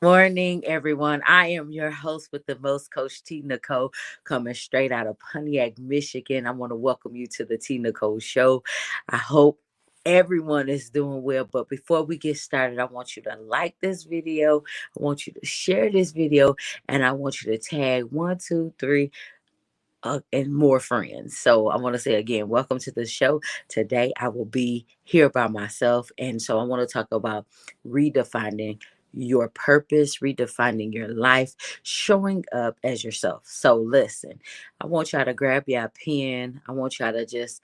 morning, everyone. I am your host with the most, Coach Tea Nicole, coming straight out of Pontiac, Michigan. I want to welcome you to the Tea Nicole Show. I hope everyone is doing well. But before we get started, I want you to like this video. I want you to share this video, and I want you to tag one, two, three. And more friends. So I want to say again, welcome to the show. Today I will be here by myself. And so I want to talk about redefining your purpose, redefining your life, showing up as yourself. So listen, I want y'all to grab your pen. I want y'all to just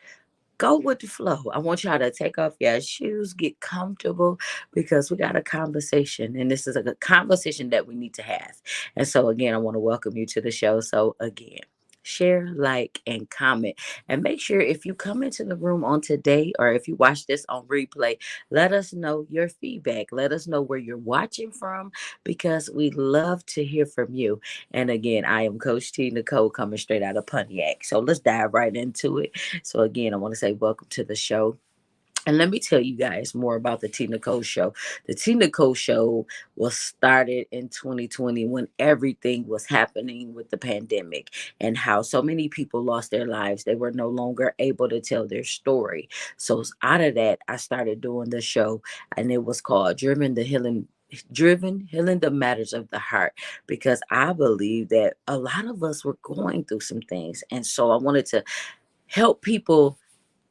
go with the flow. I want y'all to take off your shoes, get comfortable because we got a conversation. And this is a good conversation that we need to have. And so, again, I want to welcome you to the show. So, again, share, like, and comment. And make sure if you come into the room on today or if you watch this on replay, let us know your feedback. Let us know where you're watching from because we love to hear from you. And again, I am Coach Tea Nicole coming straight out of Pontiac. So let's dive right into it. So again, I want to say welcome to the show. And let me tell you guys more about the Tea Nicole Show. The Tea Nicole Show was started in 2020 when everything was happening with the pandemic and how so many people lost their lives. They were no longer able to tell their story. So out of that, I started doing the show, and it was called Driven Healing the Matters of the Heart, because I believe that a lot of us were going through some things. And so I wanted to help people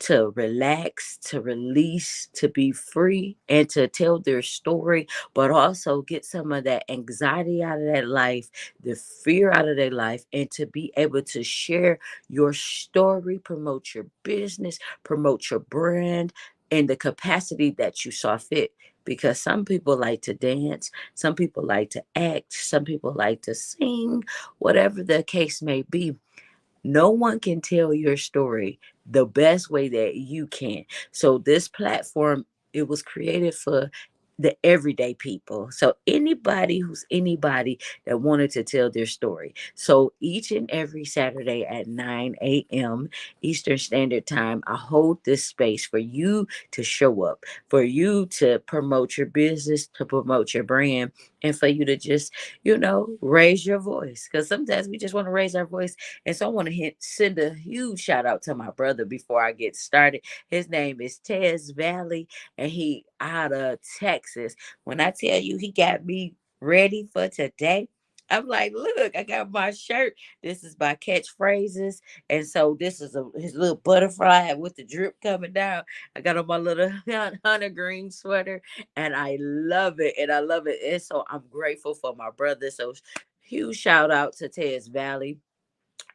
to relax, to release, to be free, and to tell their story, but also get some of that anxiety out of that life, the fear out of their life, and to be able to share your story, promote your business, promote your brand in the capacity that you saw fit. Because some people like to dance, some people like to act, some people like to sing, whatever the case may be. No one can tell your story the best way that you can. So this platform, it was created for the everyday people. So anybody who's anybody that wanted to tell their story. So each and every Saturday at 9 a.m. Eastern Standard Time, I hold this space for you to show up, for you to promote your business, to promote your brand, and for you to just, raise your voice. Because sometimes we just want to raise our voice. And so I want to send a huge shout out to my brother before I get started. His name is Tez Valley, and he out of Texas. When I tell you he got me ready for today, I'm like, look, I got my shirt. This is by Catchphrases. And so this is his little butterfly with the drip coming down. I got on my little hunter green sweater, and I love it. And I love it. And so I'm grateful for my brother. So huge shout out to Tez Valley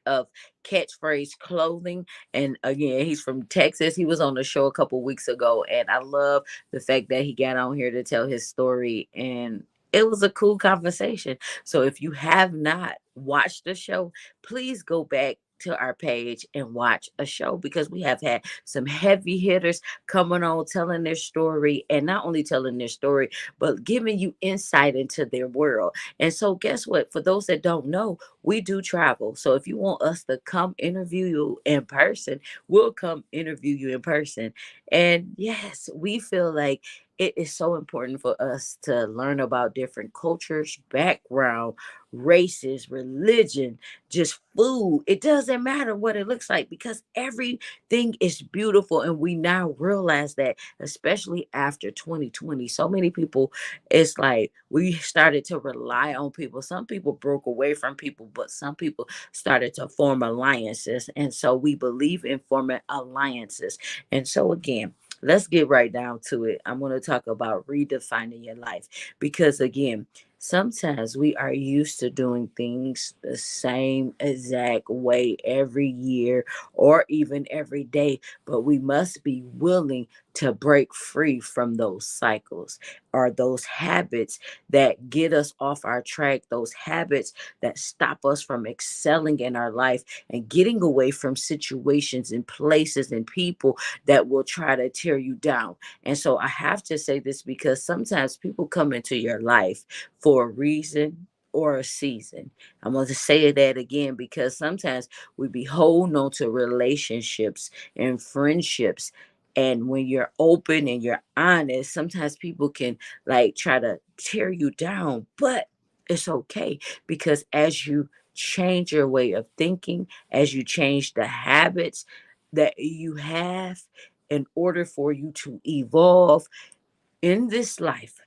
of Catchphrase Clothing. And again, he's from Texas. He was on the show a couple weeks ago, and I love the fact that he got on here to tell his story. And it was a cool conversation. So if you have not watched the show, please go back to our page and watch a show, because we have had some heavy hitters coming on telling their story, and not only telling their story but giving you insight into their world. And so guess what, for those that don't know, we do travel. So if you want us to come interview you in person, we'll come interview you in person. And yes, we feel like it is so important for us to learn about different cultures, background, races, religion, just food. It doesn't matter what it looks like, because everything is beautiful. And we now realize that, especially after 2020, so many people, it's like we started to rely on people. Some people broke away from people, but some people started to form alliances. And so we believe in forming alliances. And so, again, let's get right down to it. I'm going to talk about redefining your life, because, again, sometimes we are used to doing things the same exact way every year or even every day, but we must be willing to break free from those cycles or those habits that get us off our track, those habits that stop us from excelling in our life and getting away from situations and places and people that will try to tear you down. And so I have to say this, because sometimes people come into your life for a reason or a season. I'm going to say that again, because sometimes we be holding on to relationships and friendships And when you're open and you're honest, sometimes people can like try to tear you down, but it's okay, because as you change your way of thinking, as you change the habits that you have, in order for you to evolve in this life,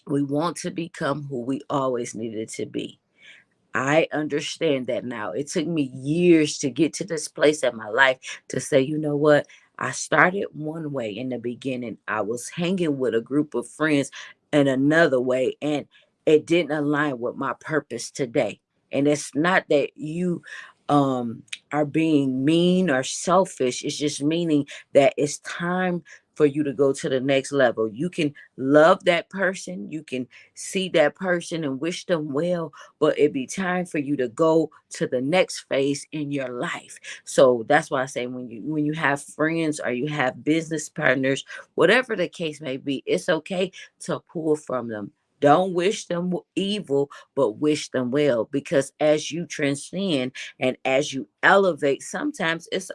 we want to become who we always needed to be. I understand that now. It took me years to get to this place in my life to say, you know what? I started one way in the beginning. I was hanging with a group of friends in another way, and it didn't align with my purpose today. And it's not that you are being mean or selfish. It's just meaning that it's time for you to go to the next level. You can love that person, you can see that person and wish them well, but it be time for you to go to the next phase in your life. So that's why I say, when you have friends or you have business partners, whatever the case may be, it's okay to pull from them. Don't wish them evil, but wish them well, because as you transcend and as you elevate, sometimes it's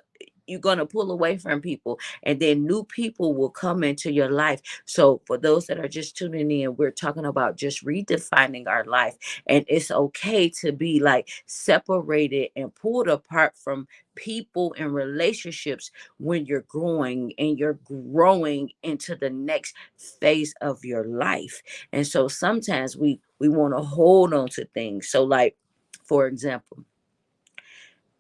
you're going to pull away from people, and then new people will come into your life. So for those that are just tuning in, we're talking about just redefining our life, and it's okay to be like separated and pulled apart from people and relationships when you're growing and you're growing into the next phase of your life. And so sometimes we want to hold on to things. So like, for example,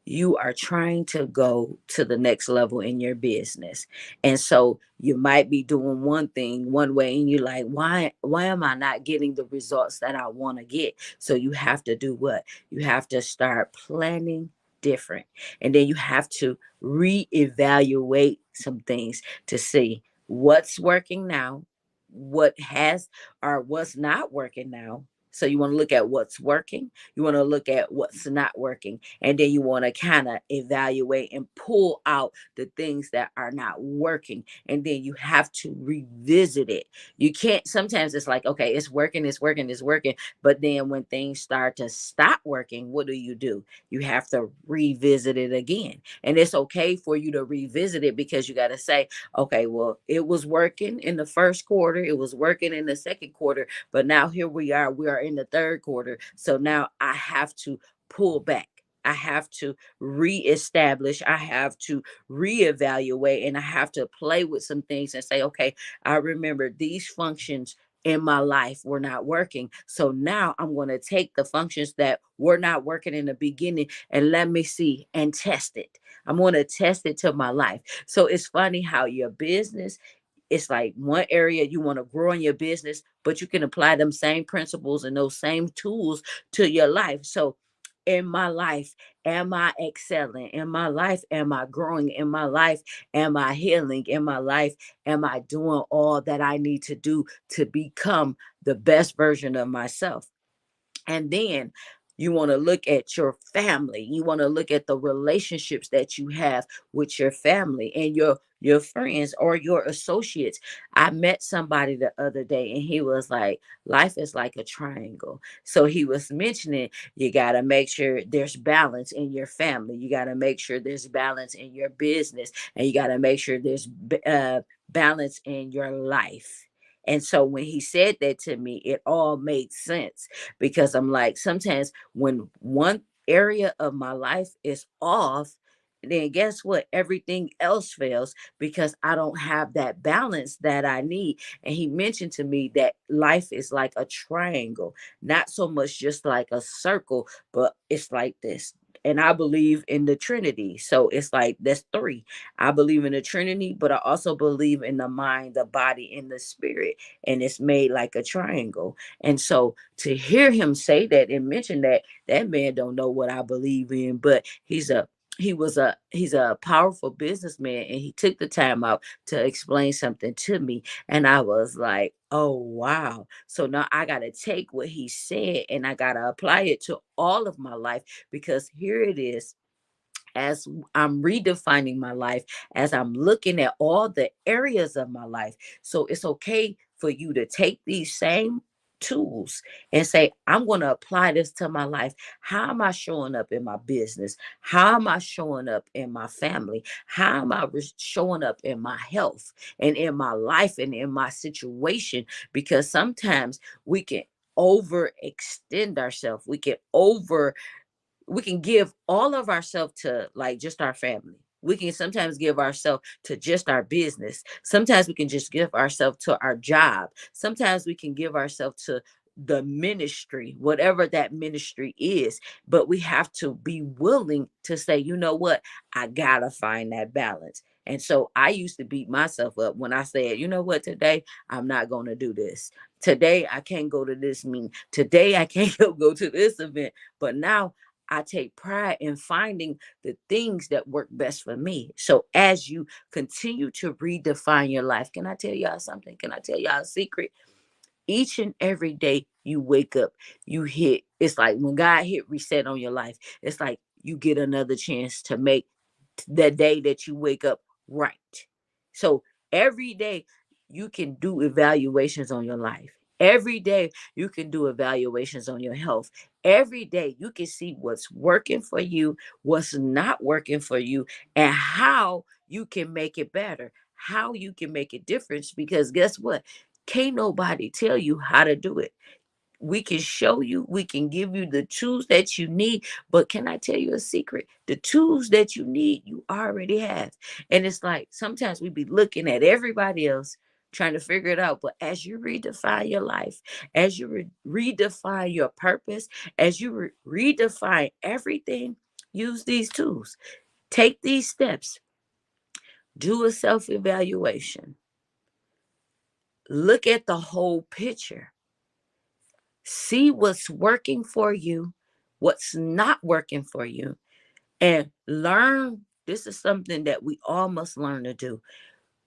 you are trying to go to the next level in your business, and so you might be doing one thing one way, and you're like, why am I not getting the results that I want to get? So you have to do what? You have to start planning different, and then you have to reevaluate some things to see what's working now, what has or what's not working now. So you want to look at what's working, you want to look at what's not working, and then you want to kind of evaluate and pull out the things that are not working, and then you have to revisit it. You can't, sometimes it's like, okay, it's working, it's working, it's working, but then when things start to stop working, what do? You have to revisit it again. And it's okay for you to revisit it, because you got to say, okay, well, it was working in the first quarter, it was working in the second quarter, but now here we are in the third quarter. So now I have to pull back. I have to reestablish, I have to reevaluate, and I have to play with some things and say, okay, I remember these functions in my life were not working. So now I'm going to take the functions that were not working in the beginning and let me see and test it. I'm going to test it to my life. So it's funny how your business, it's like one area you want to grow in your business, but you can apply them same principles and those same tools to your life. So in my life, am I excelling? In my life, am I growing? In my life, am I healing? In my life, am I doing all that I need to do to become the best version of myself? And then you want to look at your family. You want to look at the relationships that you have with your family and your friends or your associates. I met somebody the other day, and he was like, life is like a triangle. So he was mentioning, you got to make sure there's balance in your family. You got to make sure there's balance in your business, and you got to make sure there's balance in your life. And so when he said that to me, it all made sense, because I'm like, sometimes when one area of my life is off, then guess what? Everything else fails, because I don't have that balance that I need. And he mentioned to me that life is like a triangle, not so much just like a circle, but it's like this. And I believe in the Trinity. So it's like that's three. I believe in the Trinity, but I also believe in the mind, the body, and the spirit. And it's made like a triangle. And so to hear him say that and mention that, that man don't know what I believe in, but he's a powerful businessman, and he took the time out to explain something to me, and I was like, oh wow. So now I got to take what he said and I got to apply it to all of my life, because here it is, as I'm redefining my life, as I'm looking at all the areas of my life. So it's okay for you to take these same tools and say, I'm going to apply this to my life. How am I showing up in my business? How am I showing up in my family? How am I showing up in my health and in my life and in my situation? Because sometimes we can overextend ourselves. We can give all of ourselves to like just our family. We can sometimes give ourselves to just our business. Sometimes we can just give ourselves to our job. Sometimes we can give ourselves to the ministry, whatever that ministry is. But we have to be willing to say, you know what? I gotta find that balance. And so I used to beat myself up when I said, you know what, today I'm not gonna do this. Today I can't go to this meeting. Today I can't go to this event. But now I take pride in finding the things that work best for me. So as you continue to redefine your life, can I tell y'all something? Can I tell y'all a secret? Each and every day you wake up, it's like when God hit reset on your life, it's like you get another chance to make the day that you wake up right. So every day you can do evaluations on your life. Every day you can do evaluations on your health. Every day you can see what's working for you, what's not working for you, and how you can make it better, how you can make a difference. Because guess what? Can't nobody tell you how to do it. We can show you, we can give you the tools that you need, but can I tell you a secret? The tools that you need, you already have. And it's like sometimes we be looking at everybody else trying to figure it out. But as you redefine your life, as you redefine your purpose, as you redefine everything, use these tools. Take these steps. Do a self evaluation. Look at the whole picture. See what's working for you, what's not working for you, and learn. This is something that we all must learn to do.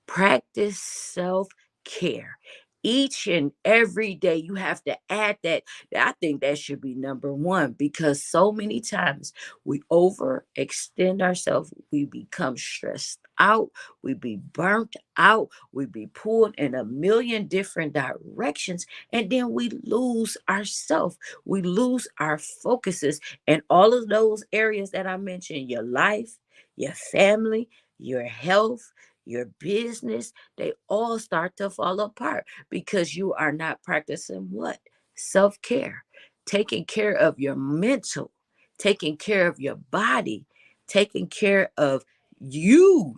Practice self care. Each and every day, you have to add that. I think that should be number one because so many times we overextend ourselves. We become stressed out. We be burnt out. We be pulled in a million different directions. And then we lose ourselves. We lose our focuses. And all of those areas that I mentioned, your life, your family, your health, your business, they all start to fall apart because you are not practicing what? Self care, taking care of your mental, taking care of your body, taking care of your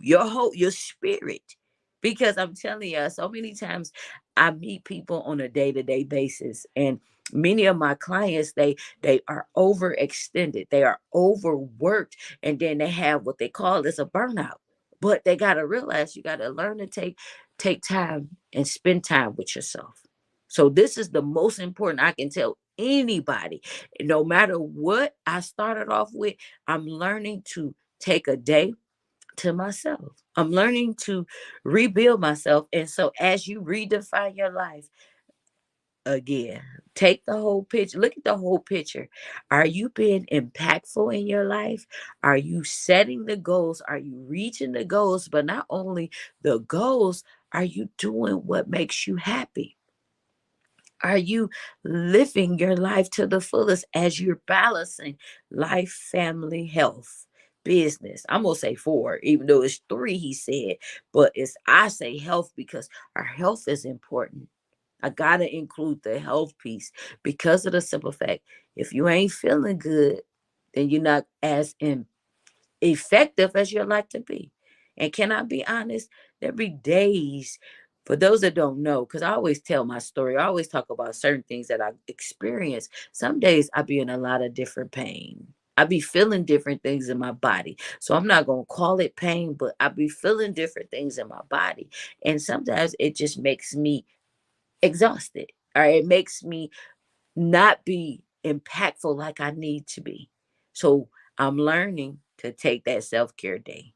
spirit. Because I'm telling you, so many times I meet people on a day-to-day basis, and many of my clients, they are overextended, they are overworked, and then they have what they call as a burnout. But they got to realize you got to learn to take time and spend time with yourself. So this is the most important I can tell anybody. No matter what I started off with, I'm learning to take a day to myself. I'm learning to rebuild myself. And so as you redefine your life, again, take the whole picture. Look at the whole picture. Are you being impactful in your life? Are you setting the goals? Are you reaching the goals? But not only the goals, are you doing what makes you happy? Are you living your life to the fullest as you're balancing life, family, health, business? I'm gonna say four, even though it's three, he said, but it's I say health because our health is important. I gotta include the health piece because of the simple fact, if you ain't feeling good, then you're not as effective as you'd like to be. And can I be honest? There be days, for those that don't know, because I always tell my story, I always talk about certain things that I experience. Some days I be in a lot of different pain. I be feeling different things in my body. So I'm not gonna call it pain, but I be feeling different things in my body. And sometimes it just makes me exhausted, or it makes me not be impactful like I need to be. So I'm learning to take that self care day.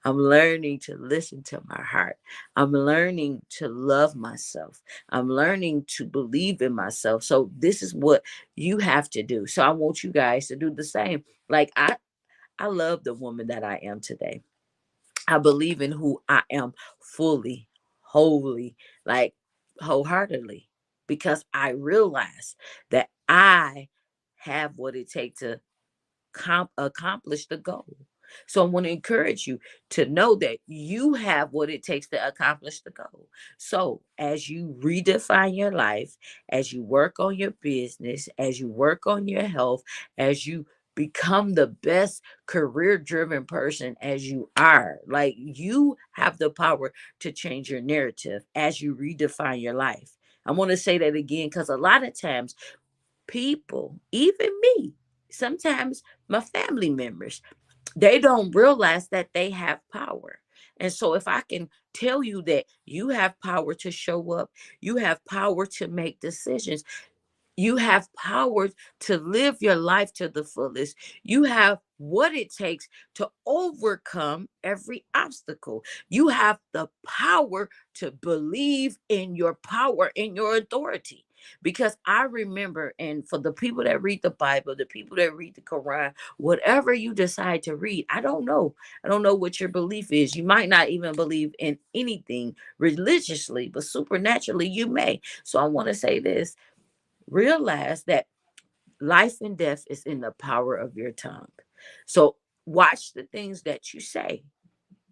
I'm learning to listen to my heart. I'm learning to love myself. I'm learning to believe in myself. So this is what you have to do. So I want you guys to do the same. Like I love the woman that I am today. I believe in who I am fully, wholly, like wholeheartedly. because I realize that I have what it takes to accomplish the goal. So I want to encourage you to know that you have what it takes to accomplish the goal. So as you redefine your life, as you work on your business, as you work on your health, as you become the best career driven person as you are, like, you have the power to change your narrative as you redefine your life. I want to say that again because a lot of times people, even me, sometimes my family members, they don't realize that they have power. And so, if I can tell you that you have power to show up, you have power to make decisions, you have power to live your life to the fullest. You have what it takes to overcome every obstacle. You have the power to believe in your power and your authority. Because I remember, and for the people that read the Bible, the people that read the Quran, whatever you decide to read, I don't know. I don't know what your belief is. You might not even believe in anything religiously, but supernaturally you may. So I want to say this: realize that life and death is in the power of your tongue. So watch the things that you say,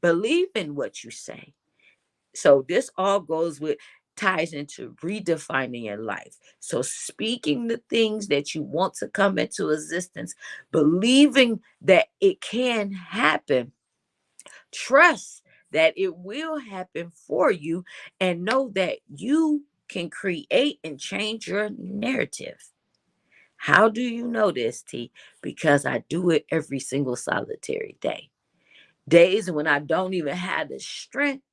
believe in what you say. So this all goes with, ties into redefining your life. So speaking the things that you want to come into existence, believing that it can happen, trust that it will happen for you, and know that you can create and change your narrative. How do you know this, T? Because I do it every single solitary day. Days when I don't even have the strength,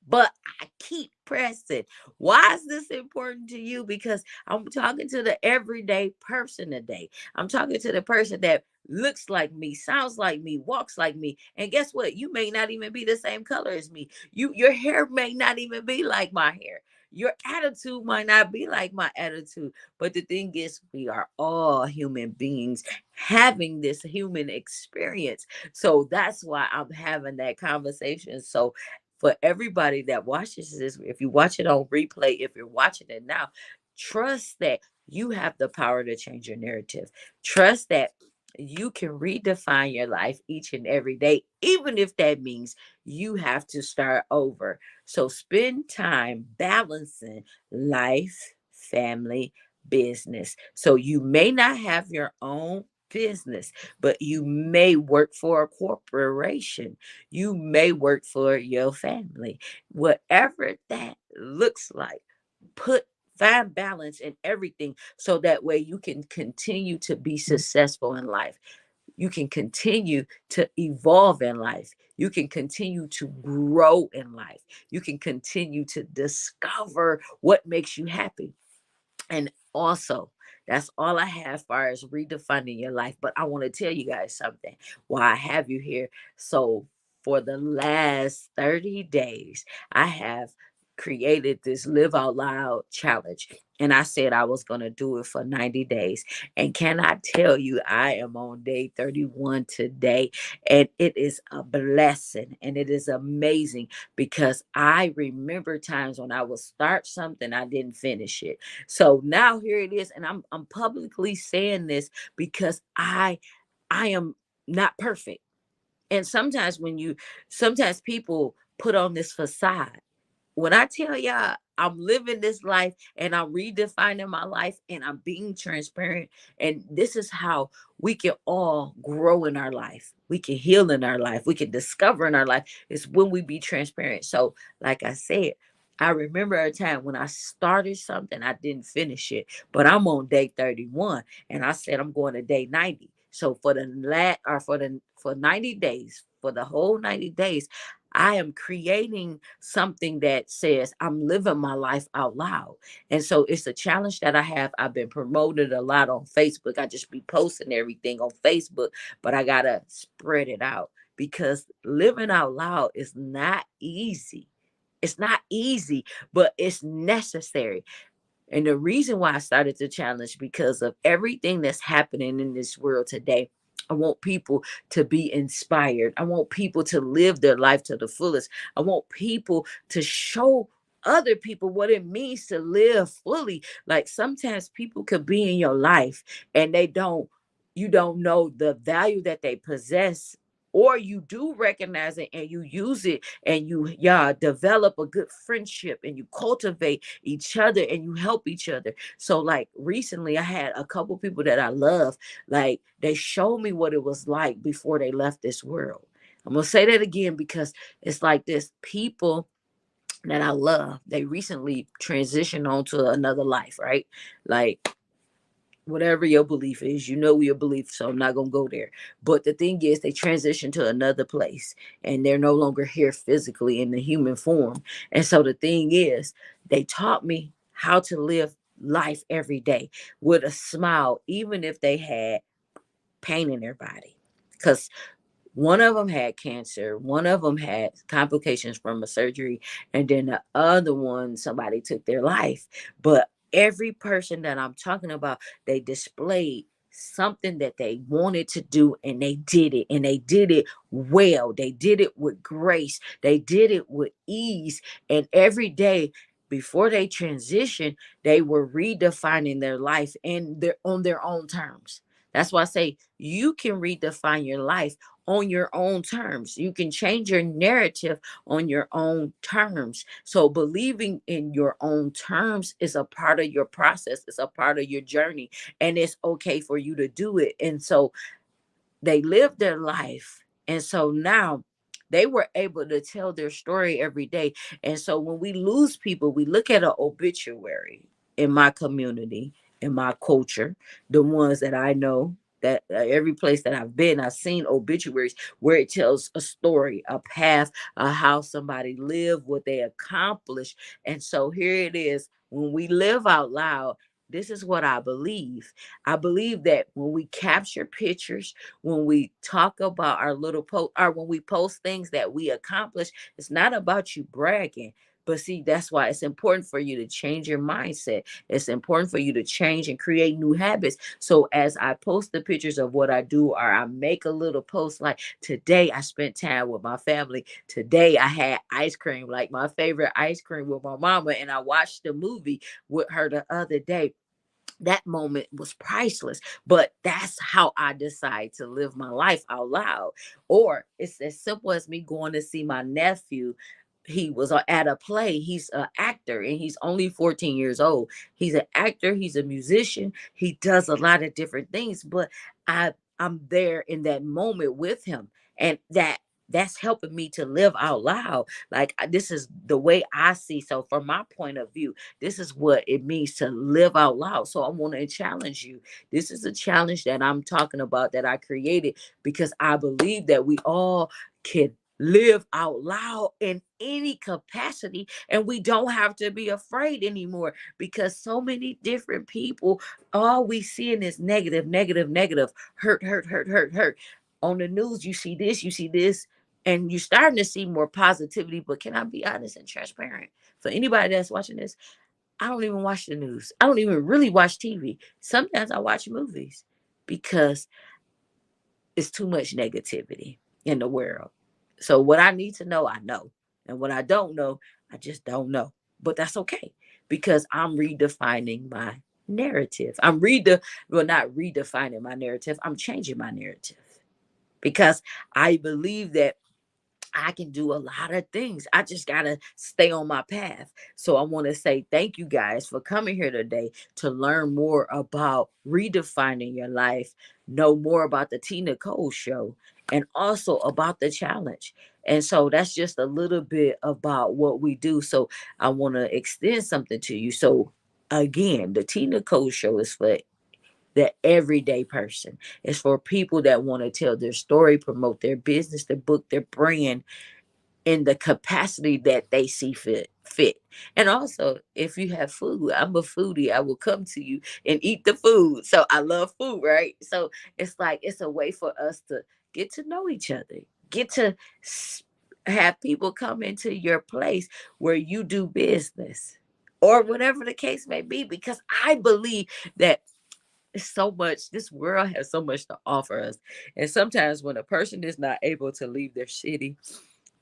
but I keep pressing. Why is this important to you? Because I'm talking to the everyday person today. I'm talking to the person that looks like me, sounds like me, walks like me. And guess what? You may not even be the same color as me. Your hair may not even be like my hair. Your attitude might not be like my attitude. But the thing is, we are all human beings having this human experience. So that's why I'm having that conversation. So for everybody that watches this, if you watch it on replay, if you're watching it now, trust that you have the power to change your narrative. Trust that you can redefine your life each and every day, even if that means you have to start over. So spend time balancing life, family, business. So you may not have your own business, but you may work for a corporation. You may work for your family. Whatever that looks like, put find balance in everything so that way you can continue to be successful in life. You can continue to evolve in life. You can continue to grow in life. You can continue to discover what makes you happy. And also, that's all I have as far as redefining your life. But I want to tell you guys something while I have you here. So, for the last 30 days, I have created this Live Out Loud challenge. And I said I was going to do it for 90 days. And can I tell you, I am on day 31 today. And it is a blessing and it is amazing because I remember times when I would start something, I didn't finish it. So now here it is, and I'm publicly saying this because I am not perfect. And sometimes people put on this facade. When I tell y'all I'm living this life and I'm redefining my life and I'm being transparent, and this is how we can all grow in our life. We can heal in our life. We can discover in our life. It's when we be transparent. So, like I said, I remember a time when I started something, I didn't finish it, but I'm on day 31 and I said I'm going to day 90. So for the for 90 days, for the whole 90 days, I am creating something that says I'm living my life out loud. And so it's a challenge that I have. I've been promoted a lot on Facebook. I just be posting everything on Facebook, but I got to spread it out because living out loud is not easy. It's not easy, but it's necessary. And the reason why I started the challenge because of everything that's happening in this world today. I want people to be inspired. I want people to live their life to the fullest. I want people to show other people what it means to live fully. Like sometimes people could be in your life and you don't know the value that they possess, or you do recognize it and you use it, and you develop a good friendship and you cultivate each other and you help each other. So like recently I had a couple people that I love, like they showed me what it was like before they left this world. I'm gonna say that again because it's like this: people that I love, they recently transitioned on to another life, right? Like whatever your belief is, you know your belief, so I'm not gonna go there. But the thing is, they transition to another place and they're no longer here physically in the human form. And so the thing is, they taught me how to live life every day with a smile, even if they had pain in their body. Because one of them had cancer, one of them had complications from a surgery, and then the other one, somebody took their life. But every person that I'm talking about, they displayed something that they wanted to do, and they did it, and they did it well. They did it with grace, they did it with ease. And every day before they transitioned, they were redefining their life and their on their own terms. That's why I say you can redefine your life on your own terms. You can change your narrative on your own terms. So believing in your own terms is a part of your process. It's a part of your journey, and it's okay for you to do it. And so they lived their life. And so now they were able to tell their story every day. And so when we lose people, we look at an obituary in my community, in my culture, the ones that I know, that every place that I've been, I've seen obituaries where it tells a story, a path, how somebody lived, what they accomplished. And so here it is. When we live out loud, this is what I believe. I believe that when we capture pictures, when we talk about our little post, or when we post things that we accomplish, it's not about you bragging. But see, that's why it's important for you to change your mindset. It's important for you to change and create new habits. So as I post the pictures of what I do, or I make a little post like, today I spent time with my family. Today I had ice cream, like my favorite ice cream with my mama, and I watched the movie with her the other day. That moment was priceless. But that's how I decide to live my life out loud. Or it's as simple as me going to see my nephew. He was at a play. He's an actor and he's only 14 years old. He's an actor, he's a musician, he does a lot of different things. But I'm there in that moment with him. And that's helping me to live out loud. Like this is the way I see. So from my point of view, this is what it means to live out loud. So I want to challenge you. This is a challenge that I'm talking about, that I created, because I believe that we all can live out loud in any capacity, and we don't have to be afraid anymore, because so many different people, all we seeing is negative, negative, negative, hurt, hurt, hurt, hurt, hurt. On the news, you see this, you see this, and you're starting to see more positivity. But can I be honest and transparent for anybody that's watching this? I don't even watch the news. I don't even really watch TV. Sometimes I watch movies because it's too much negativity in the world. So what I need to know, I know. And what I don't know, I just don't know. But that's okay, because I'm redefining my narrative. Well, not redefining my narrative. I'm changing my narrative, because I believe that I can do a lot of things. I just got to stay on my path. So I want to say thank you guys for coming here today to learn more about redefining your life, know more about the Tea Nicole Show, and also about the challenge. And so that's just a little bit about what we do. So I want to extend something to you. So again, the Tea Nicole Show is for the everyday person. It's for people that want to tell their story, promote their business, their book, their brand, in the capacity that they see fit. And also, if you have food, I'm a foodie. I will come to you and eat the food. So I love food, right? So it's like it's a way for us to get to know each other, get to have people come into your place where you do business, or whatever the case may be, because I believe that it's so much, this world has so much to offer us. And sometimes when a person is not able to leave their city,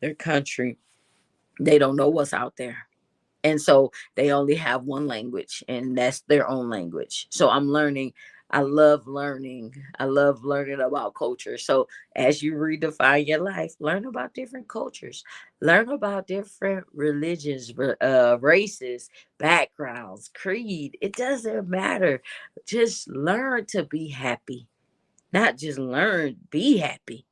their country, they don't know what's out there. And so they only have one language, and that's their own language. So I'm learning. I love learning about culture. So as you redefine your life, learn about different cultures, learn about different religions, races, backgrounds, creed. It doesn't matter. Just learn to be happy. Not just learn, be happy.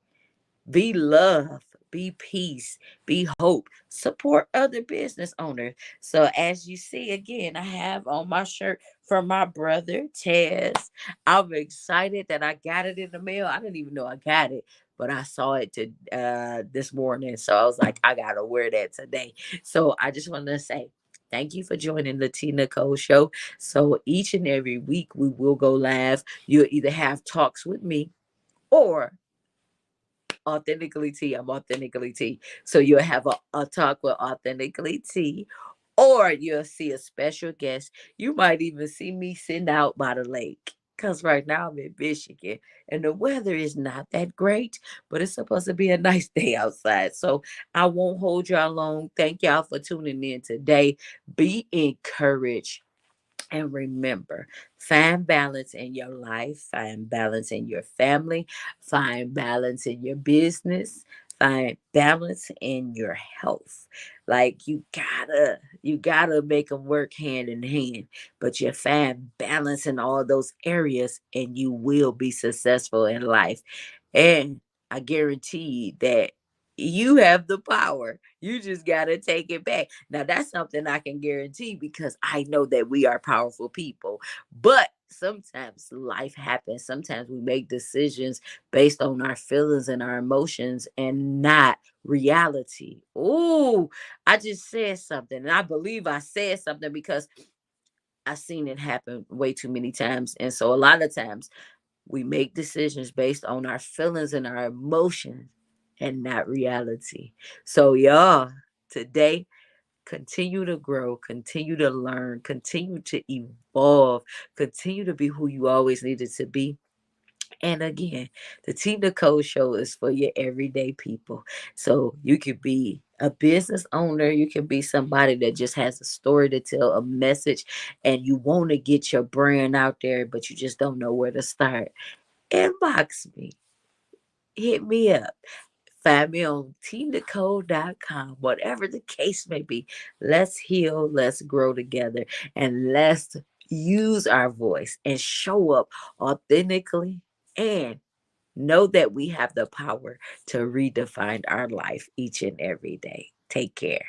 Be love, be peace, be hope. Support other business owners. So as you see again, I have on my shirt from my brother Tez. I'm excited that I got it in the mail. I didn't even know I got it, but I saw it this morning. So I was like, I gotta wear that today. So I just want to say thank you for joining the Tea Nicole Show. So each and every week we will go live. You'll either have talks with me or Authentically Tea. I'm Authentically Tea. So you'll have a talk with Authentically Tea, or you'll see a special guest. You might even see me sitting out by the lake. Because right now I'm in Michigan and the weather is not that great, but it's supposed to be a nice day outside. So I won't hold y'all long. Thank y'all for tuning in today. Be encouraged. And remember, find balance in your life, find balance in your family, find balance in your business, find balance in your health. Like you gotta make them work hand in hand, but you find balance in all those areas and you will be successful in life. And I guarantee that you have the power. You just gotta take it back. Now that's something I can guarantee because I know that we are powerful people. But sometimes life happens. Sometimes we make decisions based on our feelings and our emotions and not reality. Ooh, I just said something. And I believe I said something because I've seen it happen way too many times. And so a lot of times we make decisions based on our feelings and our emotions and not reality. So y'all, today continue to grow, continue to learn, continue to evolve, continue to be who you always needed to be. And again, the Tea Nicole Show is for your everyday people. So you could be a business owner, you can be somebody that just has a story to tell, a message, and you want to get your brand out there, but you just don't know where to start. Inbox me, hit me up. Find me on tnicole.com, whatever the case may be. Let's heal, let's grow together, and let's use our voice and show up authentically and know that we have the power to redefine our life each and every day. Take care.